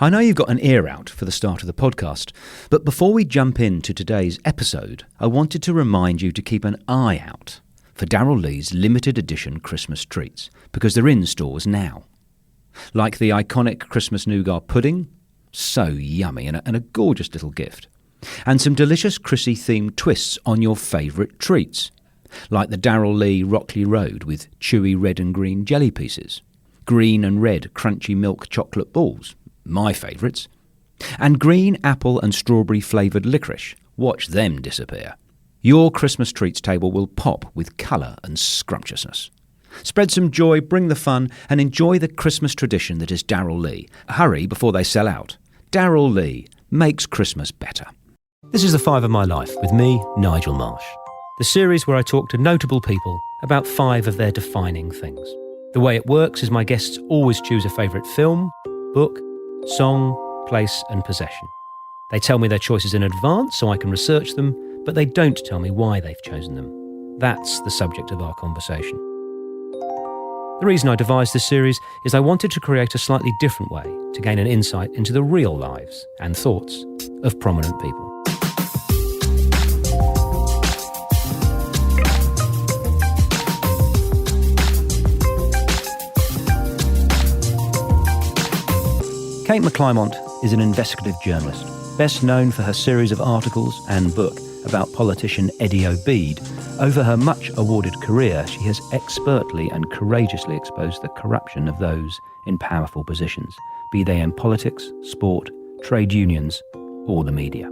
I know you've got an ear out for the start of the podcast, but before we jump into today's episode, I wanted to remind you to keep an eye out for Darrell Lee's limited edition Christmas treats, because they're in stores now. Like the iconic Christmas nougat pudding, so yummy and a gorgeous little gift. And some delicious Chrissy-themed twists on your favourite treats, like the Darrell Lee Rockley Road with chewy red and green jelly pieces, green and red crunchy milk chocolate balls, my favourites, and green apple and strawberry flavoured licorice. Watch them disappear. Your Christmas treats table will pop with colour and scrumptiousness. Spread some joy, bring the fun, and enjoy the Christmas tradition that is Darrell Lee. Hurry before they sell out. Darrell Lee makes Christmas better. This is The Five of My Life with me, Nigel Marsh. The series where I talk to notable people about 5 of their defining things. The way it works is my guests always choose a favourite film, book, song, place and possession. They tell me their choices in advance so I can research them, but they don't tell me why they've chosen them. That's the subject of our conversation. The reason I devised this series is I wanted to create a slightly different way to gain an insight into the real lives and thoughts of prominent people. Kate McClymont is an investigative journalist, best known for her series of articles and book about politician Eddie Obeid. Over her much-awarded career, she has expertly and courageously exposed the corruption of those in powerful positions, be they in politics, sport, trade unions, or the media.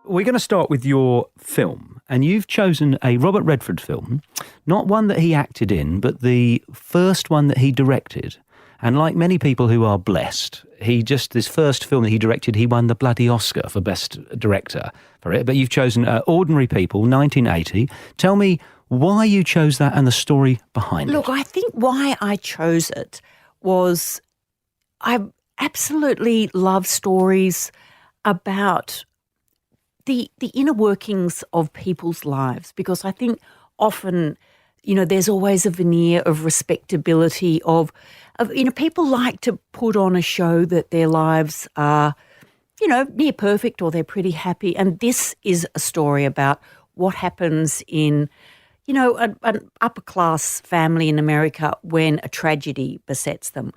We're going to start with your film, and you've chosen a Robert Redford film, not one that he acted in, but the first one that he directed. And like many people who are blessed, this first film that he directed, he won the bloody Oscar for Best Director for it. But you've chosen Ordinary People, 1980. Tell me why you chose that and the story behind it. Look, I think why I chose it was I absolutely love stories about the inner workings of people's lives, because I think often, there's always a veneer of respectability of people like to put on a show that their lives are, near perfect or they're pretty happy. And this is a story about what happens in, an upper class family in America when a tragedy besets them.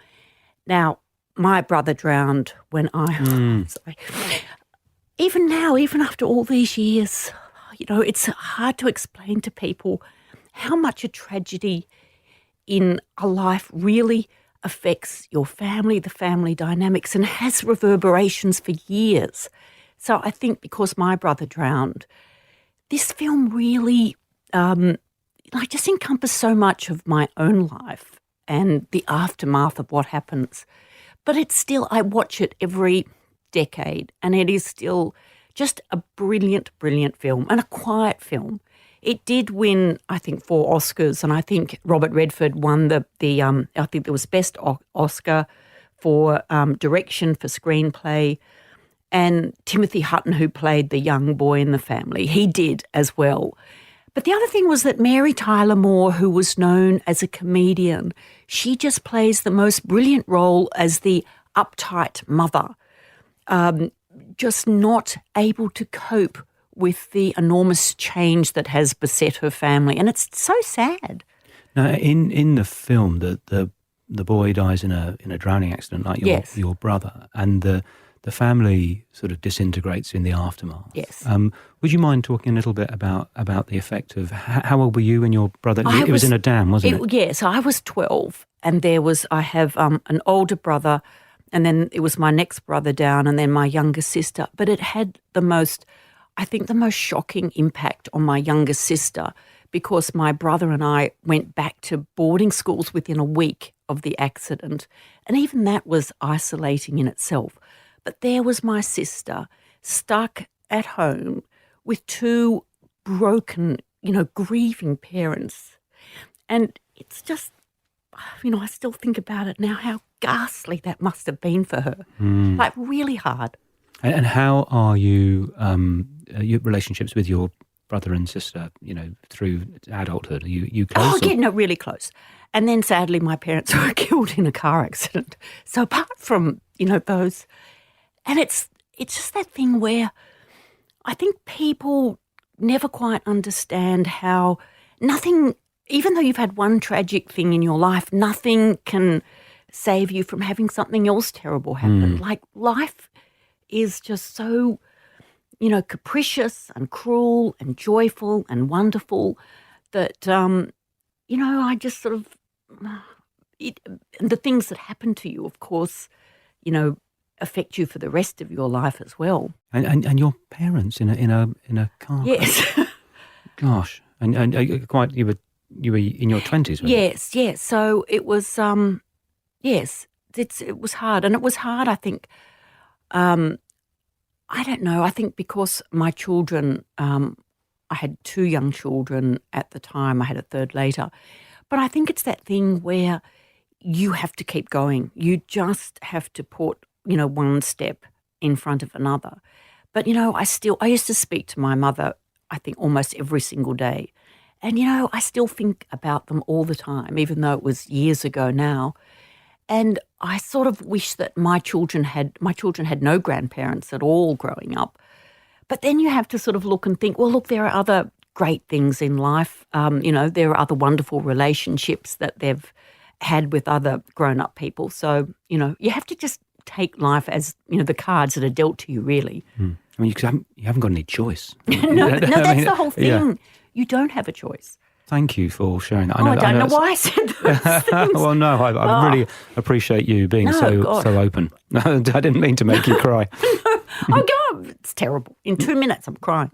Now, my brother drowned when sorry. Even now, even after all these years, it's hard to explain to people how much a tragedy in a life really affects your family, the family dynamics, and has reverberations for years. So I think because my brother drowned, this film really just encompassed so much of my own life and the aftermath of what happens. But it's still, I watch it every decade, and it is still just a brilliant, brilliant film, and a quiet film. It did win, I think, 4 Oscars, and I think Robert Redford won I think there was Best Oscar for direction for screenplay, and Timothy Hutton, who played the young boy in the family, he did as well. But the other thing was that Mary Tyler Moore, who was known as a comedian, she just plays the most brilliant role as the uptight mother, just not able to cope with the enormous change that has beset her family. And it's so sad. Now, in the film, the boy dies in a drowning accident like your brother, and the family sort of disintegrates in the aftermath. Yes. Would you mind talking a little bit about the effect of how old were you and your brother? It was in a dam, wasn't it? Yes, I was 12, and I have an older brother, and then it was my next brother down, and then my younger sister. But it had the most shocking impact on my younger sister, because my brother and I went back to boarding schools within a week of the accident. And even that was isolating in itself. But there was my sister stuck at home with 2 broken, grieving parents. And it's just, I still think about it now, how ghastly that must have been for her. Really hard. And how are your relationships with your brother and sister, through adulthood? Are you close? Oh, yeah, no, really close. And then sadly my parents were killed in a car accident. So apart from, those, and it's just that thing where I think people never quite understand how nothing, even though you've had one tragic thing in your life, nothing can save you from having something else terrible happen. Like life is just so, capricious and cruel and joyful and wonderful that, I just sort of, the things that happen to you, of course, affect you for the rest of your life as well. And your parents in a car? Yes. Gosh, and you were in your 20s, weren't you? Yes. So it was, it was hard, and it was hard. I think, I don't know. I think because my children, I had 2 young children at the time. I had a third later, but I think it's that thing where you have to keep going. You just have to put, one step in front of another. But, I used to speak to my mother, I think, almost every single day. And, I still think about them all the time, even though it was years ago now. And I sort of wish that my children had no grandparents at all growing up. But then you have to sort of look and think, well, look, there are other great things in life. There are other wonderful relationships that they've had with other grown-up people. So, you have to just take life as, the cards that are dealt to you, really. I mean, you haven't got any choice. No, that's the whole thing. Yeah. You don't have a choice. Thank you for sharing that. I don't know why I said those things. Well, no, I really appreciate you being so open. I didn't mean to make you cry. Oh, God, it's terrible. In 2 minutes, I'm crying.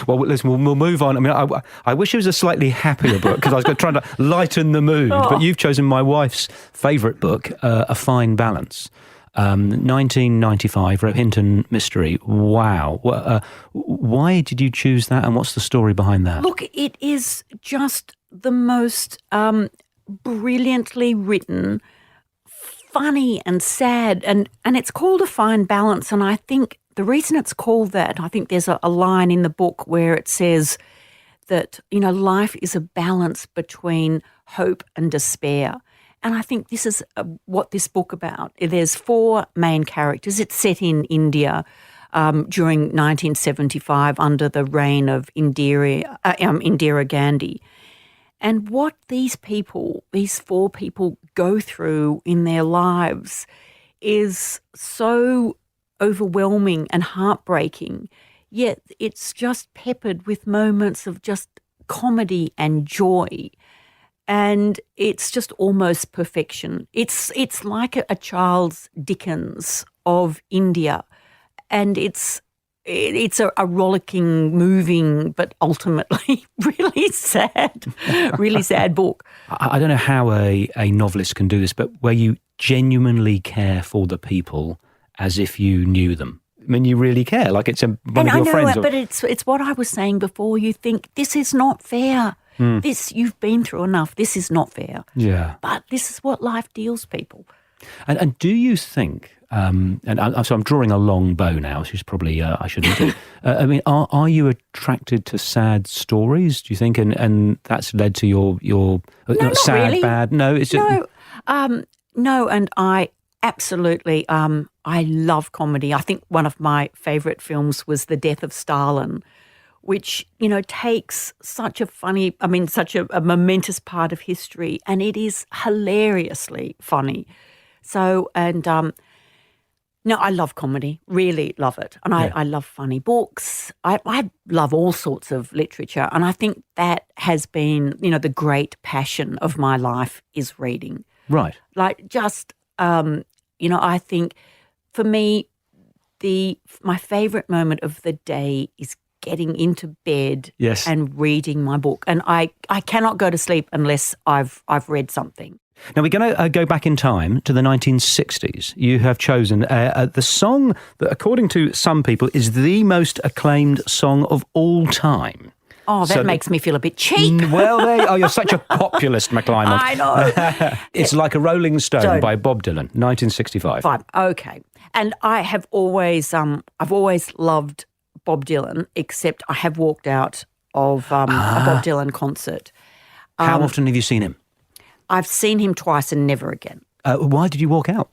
Well, listen, we'll move on. I mean, I wish it was a slightly happier book because I was trying to lighten the mood. But you've chosen my wife's favourite book, A Fine Balance. 1995, Rohinton mystery. Wow. Why did you choose that, and what's the story behind that? Look, it is just the most brilliantly written, funny and sad, and it's called A Fine Balance. And I think the reason it's called that, I think there's a line in the book where it says that, life is a balance between hope and despair. And I think this is what this book about. There's 4 main characters. It's set in India during 1975 under the reign of Indira Gandhi. And what these 4 people go through in their lives is so overwhelming and heartbreaking, yet it's just peppered with moments of just comedy and joy. And it's just almost perfection. It's like a Charles Dickens of India, and it's a rollicking, moving, but ultimately really sad book. I don't know how a novelist can do this, but where you genuinely care for the people as if you knew them. I mean, you really care, like it's one of your friends. But it's what I was saying before. You think, this is not fair. This, you've been through enough. This is not fair. Yeah. But this is what life deals people. And do you think, so I'm drawing a long bow now, which is probably I shouldn't do. I mean, are you attracted to sad stories, do you think? And that's led to your not sad, really. bad? No, it's just... No, and I absolutely, I love comedy. I think one of my favourite films was The Death of Stalin, which, takes such a momentous part of history, and it is hilariously funny. So, and no, I love comedy, really love it. And I love funny books. I love all sorts of literature. And I think that has been, the great passion of my life is reading. Right. Like just, I think for me, my favourite moment of the day is getting into bed and reading my book. And I cannot go to sleep unless I've read something. Now, we're going to go back in time to the 1960s. You have chosen the song that, according to some people, is the most acclaimed song of all time. Oh, that makes me feel a bit cheap. Well, you're such a populist, McClymont. I know. It's Like a Rolling Stone by Bob Dylan, 1965. Fine, okay. And I have always, I've always loved Bob Dylan, except I have walked out of a Bob Dylan concert. How often have you seen him? I've seen him twice and never again. Why did you walk out?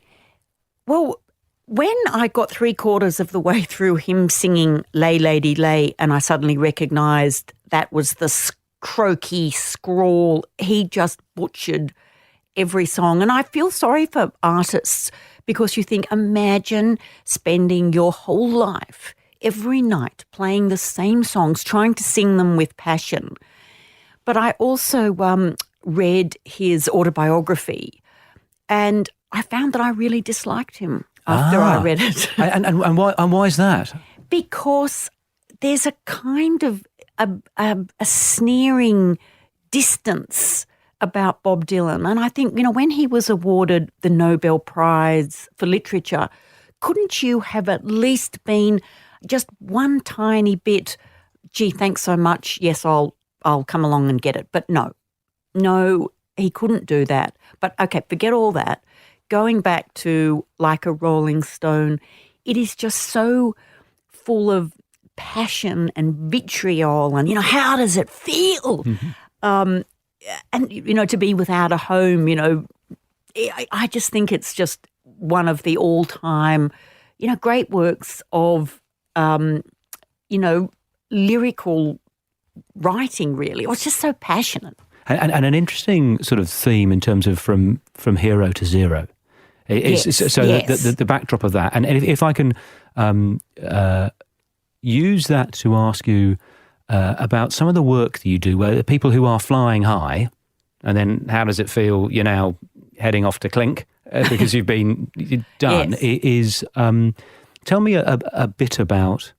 Well, when I got 3/4 of the way through him singing Lay Lady Lay and I suddenly recognised that was the croaky scrawl, he just butchered every song. And I feel sorry for artists because you think, imagine spending your whole life every night playing the same songs, trying to sing them with passion. But I also read his autobiography and I found that I really disliked him after I read it. And why is that? Because there's a kind of a sneering distance about Bob Dylan. And I think, when he was awarded the Nobel Prize for Literature, couldn't you have at least been just one tiny bit, gee, thanks so much, yes, I'll come along and get it. But no, he couldn't do that. But okay, forget all that. Going back to Like a Rolling Stone, it is just so full of passion and vitriol and, how does it feel? Mm-hmm. And, to be without a home, I just think it's just one of the all-time, great works of, lyrical writing, really. It was just so passionate. And an interesting sort of theme in terms of from hero to zero. Yes. The backdrop of that. And if I can use that to ask you about some of the work that you do, where the people who are flying high, and then how does it feel you're now heading off to clink because you've been done, yes. Tell me a bit about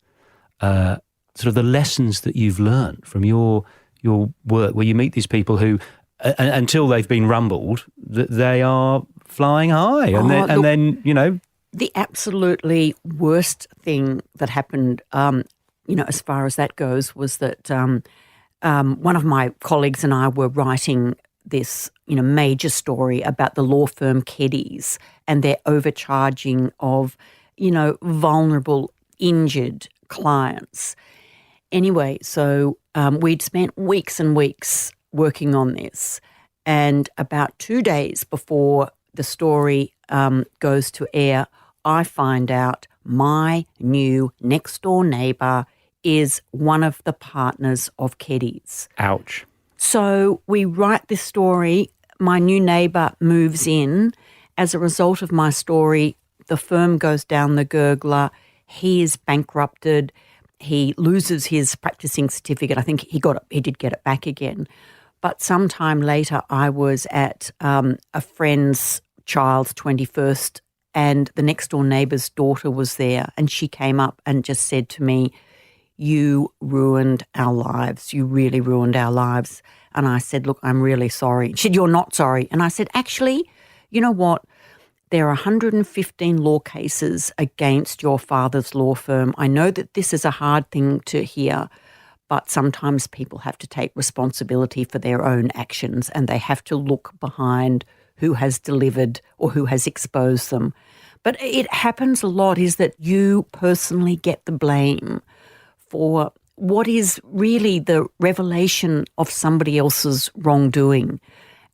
sort of the lessons that you've learned from your work, where you meet these people who, until they've been rumbled, they are flying high, and then. The absolutely worst thing that happened, as far as that goes, was that one of my colleagues and I were writing this, major story about the law firm Keddies and their overcharging of, vulnerable, injured clients. Anyway, so we'd spent weeks and weeks working on this, and about 2 days before the story goes to air, I find out my new next-door neighbour is one of the partners of Keddies. Ouch. So we write this story. My new neighbour moves in. As a result of my story, the firm goes down the gurgler. He is bankrupted. He loses his practicing certificate. I think he did get it back again. But sometime later, I was at a friend's child's 21st, and the next door neighbour's daughter was there, and she came up and just said to me, "You ruined our lives. You really ruined our lives." And I said, "Look, I'm really sorry." She said, "You're not sorry." And I said, "Actually, you know what? There are 115 law cases against your father's law firm. I know that this is a hard thing to hear, but sometimes people have to take responsibility for their own actions, and they have to look behind who has delivered or who has exposed them. But it happens a lot is that you personally get the blame for what is really the revelation of somebody else's wrongdoing.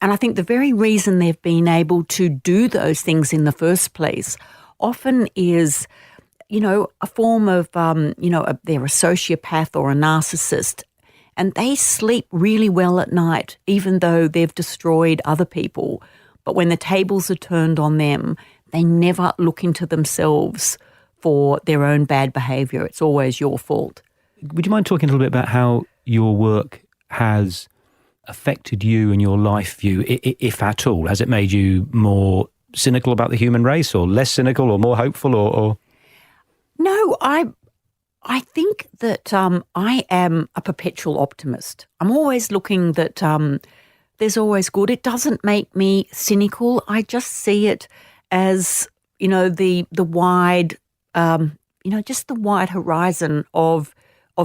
And I think the very reason they've been able to do those things in the first place often is, a form of, they're a sociopath or a narcissist, and they sleep really well at night, even though they've destroyed other people. But when the tables are turned on them, they never look into themselves for their own bad behaviour. It's always your fault. Would you mind talking a little bit about how your work has affected you and your life view, if at all? Has it made you more cynical about the human race, or less cynical, or more hopeful, or? No, I think that I am a perpetual optimist. I'm always looking that there's always good. It doesn't make me cynical. I just see it as, the wide, just the wide horizon of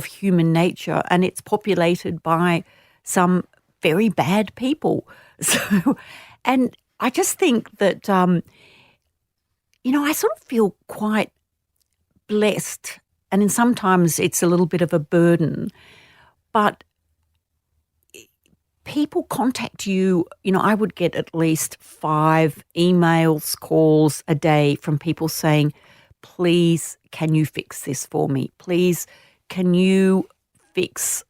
human nature, and it's populated by some very bad people. So, and I just think that, I sort of feel quite blessed and then sometimes it's a little bit of a burden. But people contact you. I would get at least 5 emails, calls a day from people saying, please, can you fix this for me? Please, can you fix,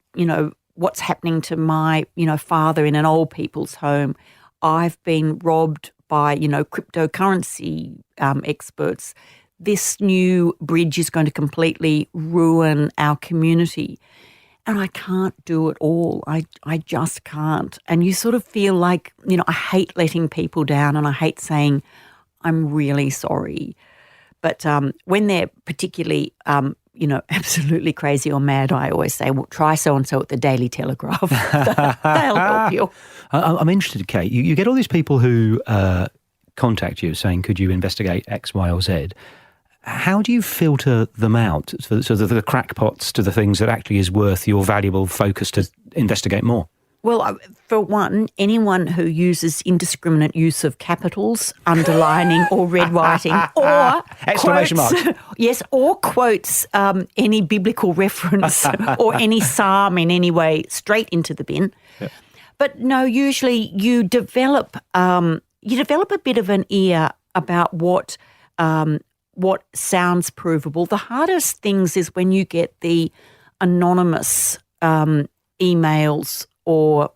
what's happening to my, father in an old people's home? I've been robbed by, cryptocurrency experts. This new bridge is going to completely ruin our community. And I can't do it all. I just can't. And you sort of feel like, I hate letting people down, and I hate saying, I'm really sorry. But when they're particularly, absolutely crazy or mad, I always say, well, try so-and-so at the Daily Telegraph. They'll help you. I'm interested, Kate. You get all these people who contact you saying, could you investigate X, Y, or Z? How do you filter them out, so the crackpots to the things that actually is worth your valuable focus to investigate more? Well, for one, anyone who uses indiscriminate use of capitals, underlining or red writing, or exclamation quotes, mark. Yes, or quotes any biblical reference or any psalm in any way straight into the bin. Yeah. But no, usually you develop a bit of an ear about what sounds provable. The hardest things is when you get the anonymous emails, or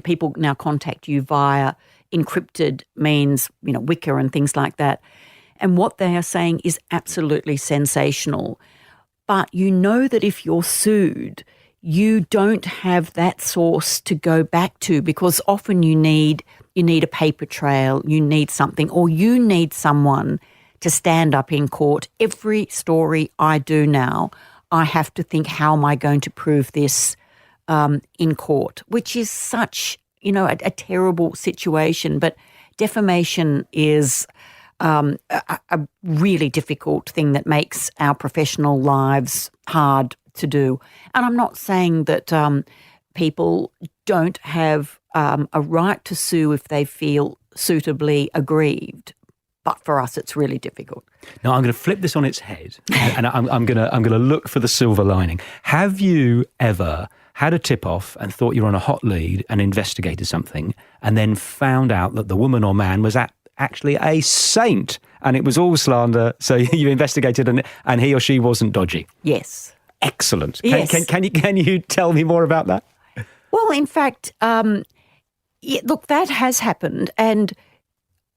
people now contact you via encrypted means, Wicker and things like that. And what they are saying is absolutely sensational. But you know that if you're sued, you don't have that source to go back to, because often you need a paper trail, you need something, or you need someone to stand up in court. Every story I do now, I have to think, how am I going to prove this in court, which is such, a terrible situation. But defamation is a really difficult thing that makes our professional lives hard to do. And I'm not saying that people don't have a right to sue if they feel suitably aggrieved. But for us, it's really difficult. Now, I'm going to flip this on its head, and I'm going to look for the silver lining. Have you ever had a tip-off and thought you were on a hot lead and investigated something, and then found out that the woman or man was actually a saint, and it was all slander, so you investigated and he or she wasn't dodgy? Yes. Excellent. Yes. Can you tell me more about that? Well, in fact, look, that has happened, and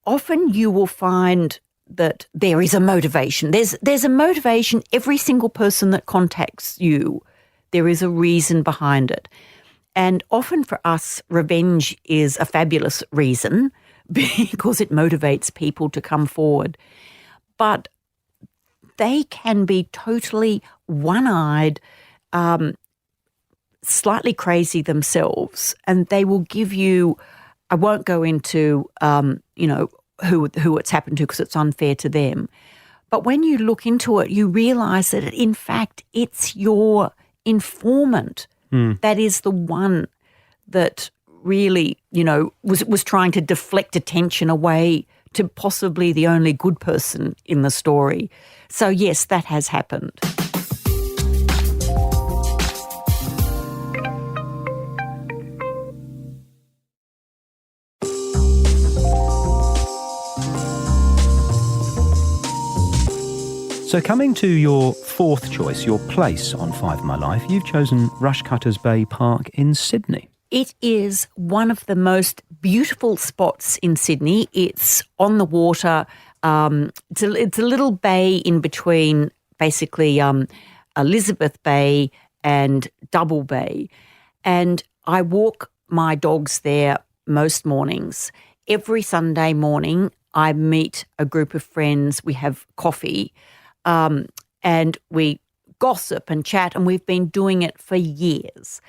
often you will find that there is a motivation. There's a motivation. Every single person that contacts you, there is a reason behind it. And often for us, revenge is a fabulous reason because it motivates people to come forward. But they can be totally one-eyed, slightly crazy themselves, and they will give you, I won't go into, who it's happened to because it's unfair to them. But when you look into it, you realise that, in fact, it's your informant that is the one that really, was trying to deflect attention away to possibly the only good person in the story. So, yes, that has happened. So coming to your fourth choice, your place on Five of My Life, you've chosen Rushcutters Bay Park in Sydney. It is one of the most beautiful spots in Sydney. It's on the water. It's a little bay in between basically Elizabeth Bay and Double Bay. And I walk my dogs there most mornings. Every Sunday morning I meet a group of friends. We have coffee. And we gossip and chat, and we've been doing it for years.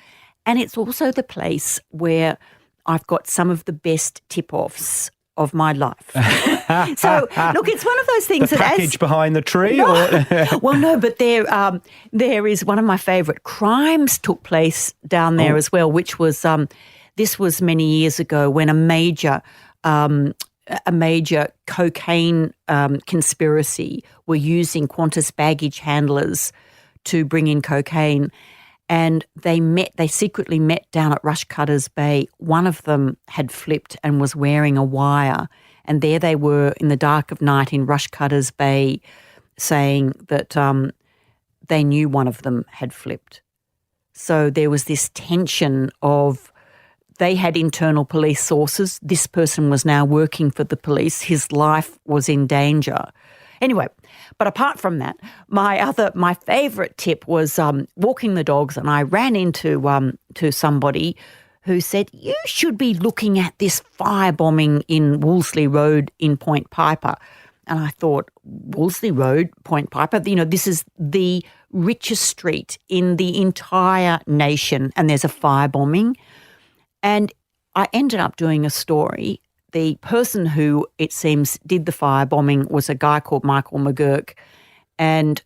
And it's also the place where I've got some of the best tip-offs of my life. So, look, it's one of those things the that package behind the tree? No, or? Well, no, but there is one of my favourite crimes took place down there as well, which was, this was many years ago when a major a major cocaine conspiracy were using Qantas baggage handlers to bring in cocaine. And they secretly met down at Rushcutters Bay. One of them had flipped and was wearing a wire. And there they were in the dark of night in Rushcutters Bay saying that they knew one of them had flipped. So there was this tension of they had internal police sources. This person was now working for the police. His life was in danger. Anyway, but apart from that, my favourite tip was walking the dogs, and I ran into to somebody who said, you should be looking at this firebombing in Wolseley Road in Point Piper. And I thought, Wolseley Road, Point Piper, this is the richest street in the entire nation, and there's a firebombing. And I ended up doing a story. The person who, it seems, did the firebombing was a guy called Michael McGurk. And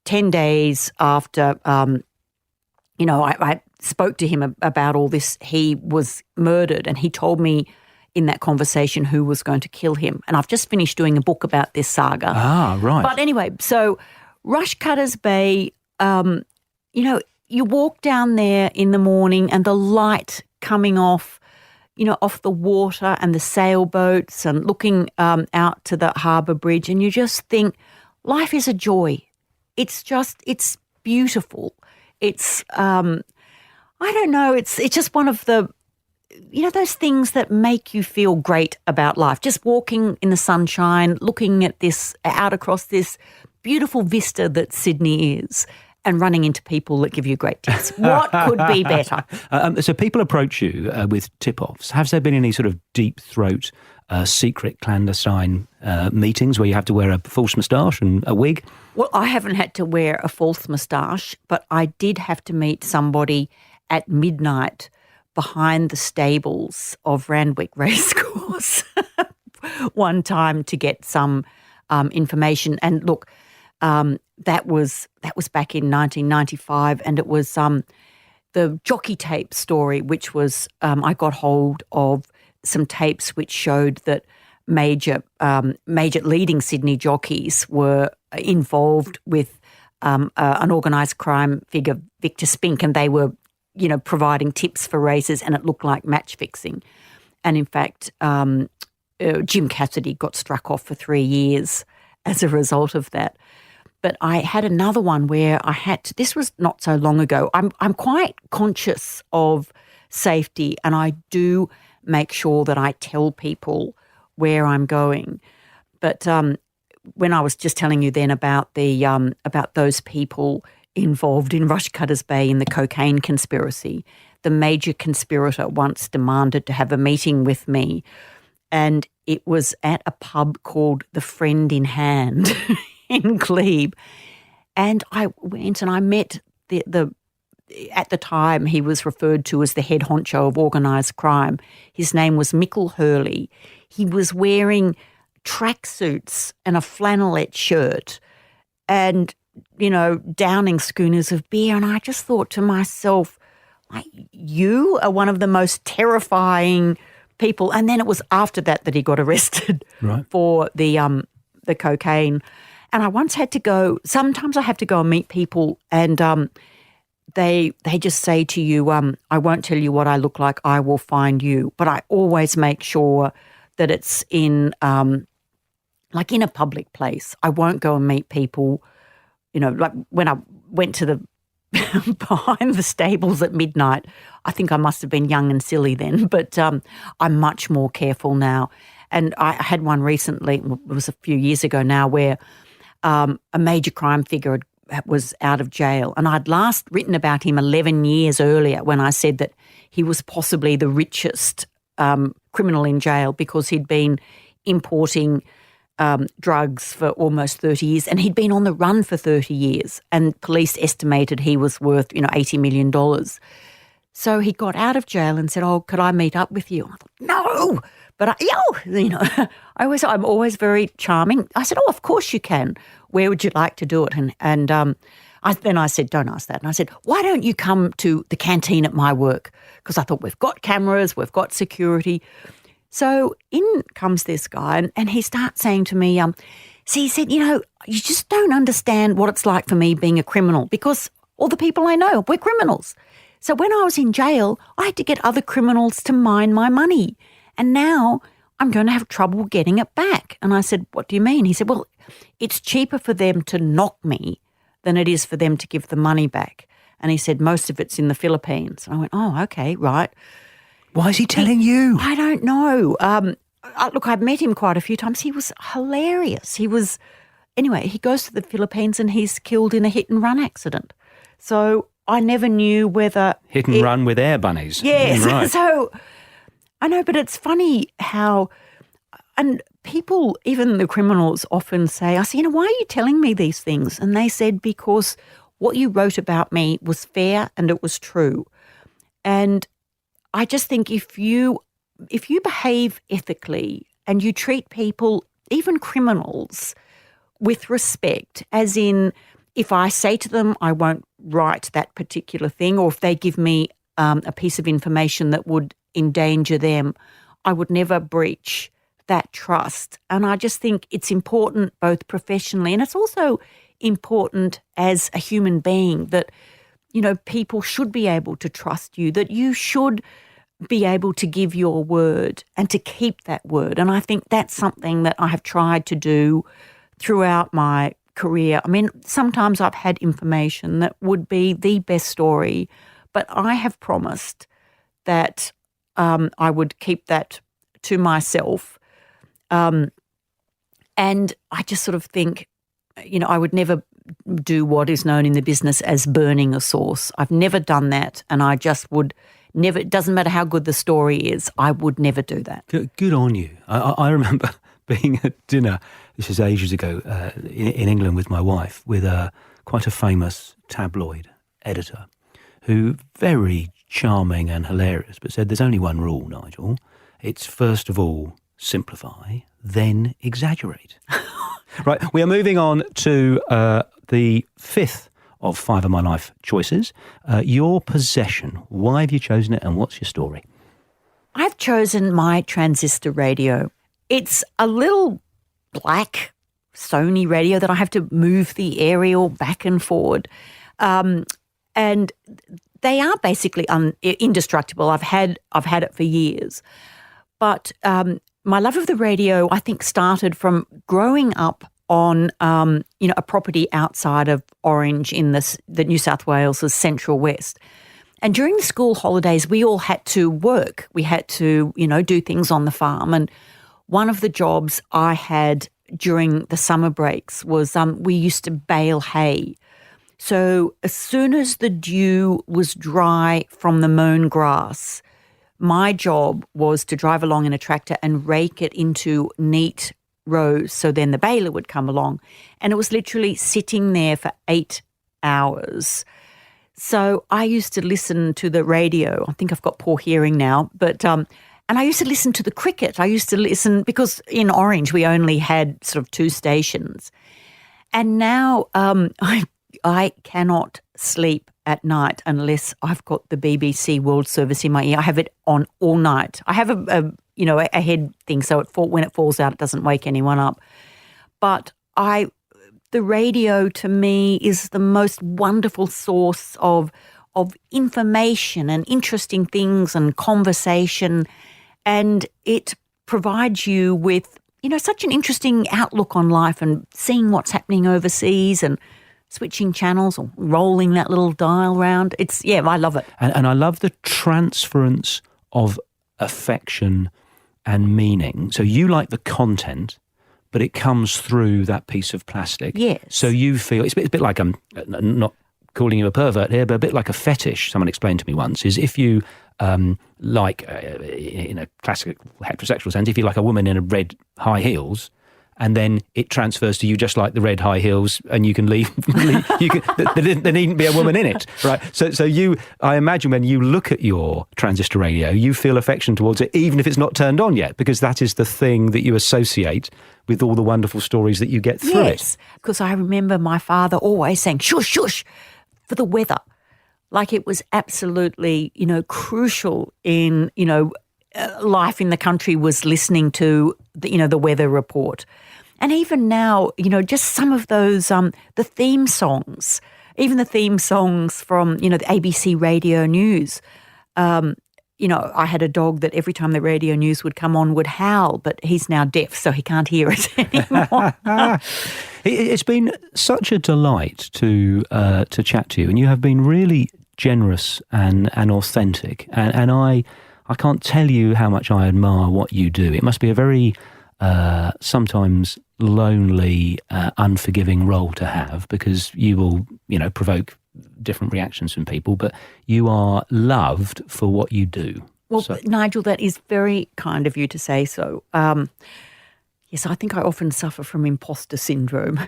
10 days after, I spoke to him about all this, he was murdered, and he told me in that conversation who was going to kill him. And I've just finished doing a book about this saga. Ah, right. But anyway, so Rushcutters Bay, you walk down there in the morning and the light coming off the water and the sailboats and looking out to the harbour bridge, and you just think life is a joy. It's beautiful. It's, I don't know, it's just one of the, those things that make you feel great about life. Just walking in the sunshine, looking at out across this beautiful vista that Sydney is, and running into people that give you great tips. What could be better? So people approach you with tip-offs. Has there been any sort of deep throat, secret, clandestine meetings where you have to wear a false moustache and a wig? Well, I haven't had to wear a false moustache, but I did have to meet somebody at midnight behind the stables of Randwick Racecourse one time to get some information. And look, that was back in 1995, and it was the jockey tape story, which was I got hold of some tapes which showed that major leading Sydney jockeys were involved with an organised crime figure, Victor Spink, and they were providing tips for races, and it looked like match fixing. And in fact, Jim Cassidy got struck off for 3 years as a result of that. But I had another one where this was not so long ago. I'm quite conscious of safety, and I do make sure that I tell people where I'm going. But when I was just telling you then about about those people involved in Rushcutters Bay in the cocaine conspiracy, the major conspirator once demanded to have a meeting with me, and it was at a pub called The Friend in Hand in Glebe. And I went and I met at the time he was referred to as the head honcho of organised crime. His name was Mickle Hurley. He was wearing tracksuits and a flannelette shirt and, downing schooners of beer. And I just thought to myself, you are one of the most terrifying people. And then it was after that he got arrested for the cocaine. And I once had to go, sometimes I have to go and meet people, and they just say to you, I won't tell you what I look like, I will find you. But I always make sure that it's in in a public place. I won't go and meet people, like when I went to the behind the stables at midnight. I think I must have been young and silly then, but I'm much more careful now. And I had one recently, it was a few years ago now, where a major crime figure was out of jail. And I'd last written about him 11 years earlier when I said that he was possibly the richest criminal in jail because he'd been importing drugs for almost 30 years, and he'd been on the run for 30 years, and police estimated he was worth, $80 million. So he got out of jail and said, "Oh, could I meet up with you?" And I thought, no, but I'm always very charming. I said, "Oh, of course you can. Where would you like to do it?" And then I said, "Don't ask that." And I said, "Why don't you come to the canteen at my work?" Because I thought, we've got cameras, we've got security. So in comes this guy and he starts saying to me, see, he said, you just don't understand what it's like for me being a criminal because all the people I know, we're criminals. So when I was in jail, I had to get other criminals to mine my money. And now I'm going to have trouble getting it back. And I said, what do you mean? He said, well, it's cheaper for them to knock me than it is for them to give the money back. And he said, most of it's in the Philippines. And I went, oh, okay, right. Why is he telling you? I don't know. Look, I've met him quite a few times. He was hilarious. Anyway, he goes to the Philippines and he's killed in a hit-and-run accident. So I never knew whether... Hit and run with air bunnies. Yes. Right. So I know, but it's funny how... And people, even the criminals, often say, I say, why are you telling me these things? And they said, because what you wrote about me was fair and it was true. And I just think if you behave ethically and you treat people, even criminals, with respect, as in if I say to them I won't write that particular thing, or if they give me a piece of information that would endanger them, I would never breach that trust. And I just think it's important both professionally and it's also important as a human being that, people should be able to trust you, that you should be able to give your word and to keep that word. And I think that's something that I have tried to do throughout my career. I mean, sometimes I've had information that would be the best story, but I have promised that I would keep that to myself. And I just sort of think, I would never do what is known in the business as burning a source. I've never done that, and I just would never, it doesn't matter how good the story is, I would never do that. Good on you. I remember being at dinner, this is ages ago, in England with my wife, with quite a famous tabloid editor who, very charming and hilarious, but said there's only one rule, Nigel. It's first of all, simplify, then exaggerate. Right, we are moving on to the fifth of 5 of my life choices. Your possession. Why have you chosen it and what's your story? I've chosen my transistor radio. It's a little black Sony radio that I have to move the aerial back and forward. And they are basically indestructible. I've had it for years. But my love of the radio, I think, started from growing up on, a property outside of Orange in the New South Wales' Central West. And during the school holidays, we all had to work. We had to, do things on the farm. And one of the jobs I had during the summer breaks was we used to bale hay. So as soon as the dew was dry from the mown grass, my job was to drive along in a tractor and rake it into neat rows. So then the baler would come along, and it was literally sitting there for 8 hours. So I used to listen to the radio. I think I've got poor hearing now, but and I used to listen to the cricket. I used to listen because in Orange we only had sort of 2 stations, and now I cannot sleep at night unless I've got the BBC World Service in my ear. I have it on all night. I have a head thing, so when it falls out, it doesn't wake anyone up. But the radio to me is the most wonderful source of information and interesting things and conversation, and it provides you with such an interesting outlook on life and seeing what's happening overseas and switching channels or rolling that little dial round. I love it. And I love the transference of affection and meaning. So you like the content, but it comes through that piece of plastic. Yes. So you feel, it's a bit like, I'm not calling you a pervert here, but a bit like a fetish, someone explained to me once, is if you in a classic heterosexual sense, if you like a woman in red high heels, and then it transfers to you just like the red high heels, and you can leave. There needn't be a woman in it, right? So you, I imagine, when you look at your transistor radio, you feel affection towards it, even if it's not turned on yet, because that is the thing that you associate with all the wonderful stories that you get through it. Yes, because I remember my father always saying "shush, shush" for the weather, like it was absolutely, crucial in, life in the country was listening to the weather report. And even now, just some of those, the theme songs, even the theme songs from, the ABC radio news. I had a dog that every time the radio news would come on would howl, but he's now deaf, so he can't hear it anymore. It's been such a delight to chat to you, and you have been really generous and authentic. And I can't tell you how much I admire what you do. It must be a very sometimes lonely, unforgiving role to have, because you will, provoke different reactions from people, but you are loved for what you do. Well, Nigel, that is very kind of you to say so. Yes, I think I often suffer from imposter syndrome.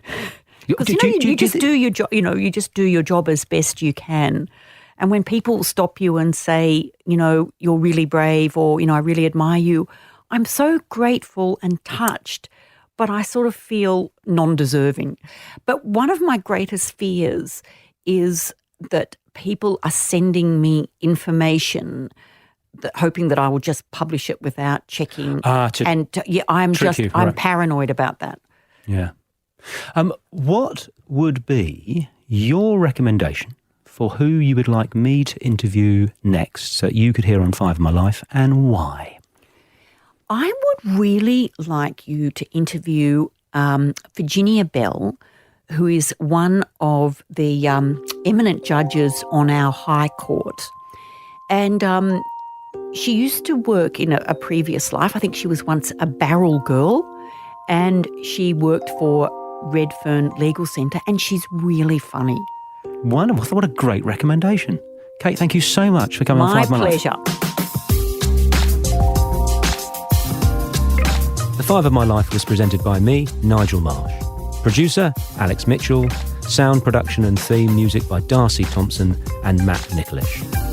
Because you just do your job. You just do your job as best you can. And when people stop you and say, you're really brave, or I really admire you, I'm so grateful and touched, but I sort of feel non-deserving. But one of my greatest fears is that people are sending me information hoping that I will just publish it without checking. I'm paranoid about that. Yeah. What would be your recommendation for who you would like me to interview next so you could hear on 5 of My Life, and why? I would really like you to interview Virginia Bell, who is one of the eminent judges on our High Court. And she used to work in a previous life. I think she was once a barrel girl, and she worked for Redfern Legal Centre, and she's really funny. Wonderful. What a great recommendation. Kate, thank you so much for coming on 5 of My Life. My pleasure. The 5 of My Life was presented by me, Nigel Marsh. Producer, Alex Mitchell. Sound production and theme music by Darcy Thompson and Matt Nicholish.